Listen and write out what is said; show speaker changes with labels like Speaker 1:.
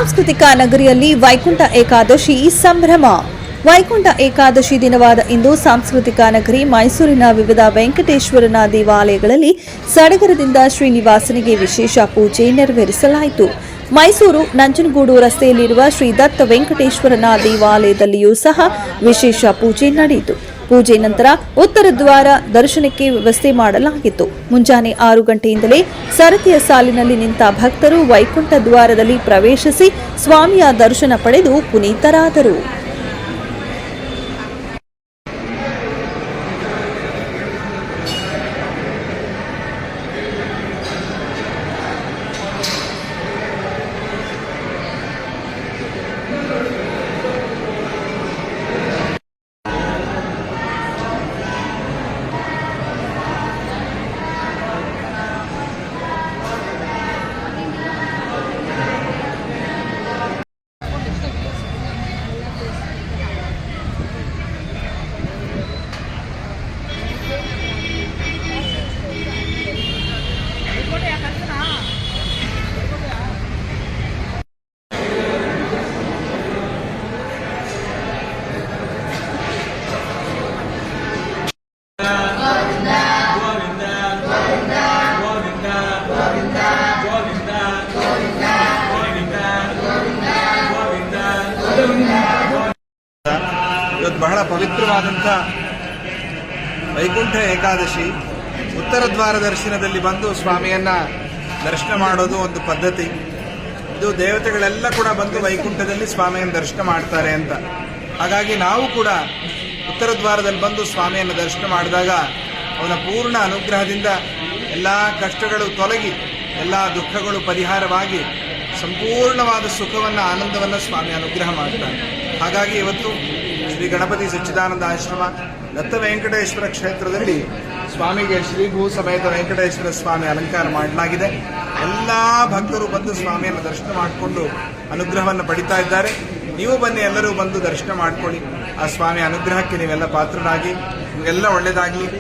Speaker 1: ಸಾಂಸ್ಕೃತಿಕ ನಗರಿಯಲ್ಲಿ ವೈಕುಂಠ ಏಕಾದಶಿ ಸಂಭ್ರಮ. ವೈಕುಂಠ ಏಕಾದಶಿ ದಿನವಾದ ಇಂದು ಸಾಂಸ್ಕೃತಿಕ ನಗರಿ ಮೈಸೂರಿನ ವಿವಿಧ ವೆಂಕಟೇಶ್ವರನ ದೇವಾಲಯಗಳಲ್ಲಿ ಸಡಗರದಿಂದ ಶ್ರೀನಿವಾಸನಿಗೆ ವಿಶೇಷ ಪೂಜೆ ನೆರವೇರಿಸಲಾಯಿತು. ಮೈಸೂರು ನಂಜನಗೂಡು ರಸ್ತೆಯಲ್ಲಿರುವ ಶ್ರೀ ದತ್ತ ವೆಂಕಟೇಶ್ವರನ ದೇವಾಲಯದಲ್ಲಿಯೂ ಸಹ ವಿಶೇಷ ಪೂಜೆ ನಡೆಯಿತು. ಪೂಜೆ ನಂತರ ಉತ್ತರ ದ್ವಾರ ದರ್ಶನಕ್ಕೆ ವ್ಯವಸ್ಥೆ ಮಾಡಲಾಗಿತ್ತು. ಮುಂಜಾನೆ 6 ಗಂಟೆಯಿಂದಲೇ ಸರತಿಯ ಸಾಲಿನಲ್ಲಿ ನಿಂತ ಭಕ್ತರು ವೈಕುಂಠ ದ್ವಾರದಲ್ಲಿ ಪ್ರವೇಶಿಸಿ ಸ್ವಾಮಿಯ ದರ್ಶನ ಪಡೆದು ಪುನೀತರಾದರು.
Speaker 2: ಇವತ್ತು ಬಹಳ ಪವಿತ್ರವಾದಂಥ ವೈಕುಂಠ ಏಕಾದಶಿ. ಉತ್ತರ ದ್ವಾರ ದರ್ಶನದಲ್ಲಿ ಬಂದು ಸ್ವಾಮಿಯನ್ನ ದರ್ಶನ ಮಾಡೋದು ಒಂದು ಪದ್ಧತಿ. ಇದು ದೇವತೆಗಳೆಲ್ಲ ಕೂಡ ಬಂದು ವೈಕುಂಠದಲ್ಲಿ ಸ್ವಾಮಿಯನ್ನು ದರ್ಶನ ಮಾಡ್ತಾರೆ ಅಂತ. ಹಾಗಾಗಿ ನಾವು ಕೂಡ ಉತ್ತರ ದ್ವಾರದಲ್ಲಿ ಬಂದು ಸ್ವಾಮಿಯನ್ನು ದರ್ಶನ ಮಾಡಿದಾಗ ಅವನ ಪೂರ್ಣ ಅನುಗ್ರಹದಿಂದ ಎಲ್ಲ ಕಷ್ಟಗಳು ತೊಲಗಿ ಎಲ್ಲ ದುಃಖಗಳು ಪರಿಹಾರವಾಗಿ ಸಂಪೂರ್ಣವಾದ ಸುಖವನ್ನು ಆನಂದವನ್ನು ಸ್ವಾಮಿ ಅನುಗ್ರಹ ಮಾಡ್ತಾನೆ. ಹಾಗಾಗಿ ಇವತ್ತು ಶ್ರೀ ಗಣಪತಿ ಸಚ್ಚಿದಾನಂದ ಆಶ್ರಮ ದತ್ತ ವೆಂಕಟೇಶ್ವರ ಕ್ಷೇತ್ರದಲ್ಲಿ ಸ್ವಾಮಿಗೆ ಶ್ರೀಭೂ ಸಮೇತ ವೆಂಕಟೇಶ್ವರ ಸ್ವಾಮಿ ಅಲಂಕಾರ ಮಾಡಲಾಗಿದೆ. ಎಲ್ಲ ಭಕ್ತರು ಬಂದು ಸ್ವಾಮಿಯನ್ನು ದರ್ಶನ ಮಾಡಿಕೊಂಡು ಅನುಗ್ರಹವನ್ನು ಪಡಿತಾ ಇದ್ದಾರೆ. ನೀವು ಬನ್ನಿ, ಎಲ್ಲರೂ ಬಂದು ದರ್ಶನ ಮಾಡಿಕೊಳ್ಳಿ. ಆ ಸ್ವಾಮಿ ಅನುಗ್ರಹಕ್ಕೆ ನೀವೆಲ್ಲ ಪಾತ್ರರಾಗಿ, ನಿಮಗೆಲ್ಲ ಒಳ್ಳೆಯದಾಗಲಿ.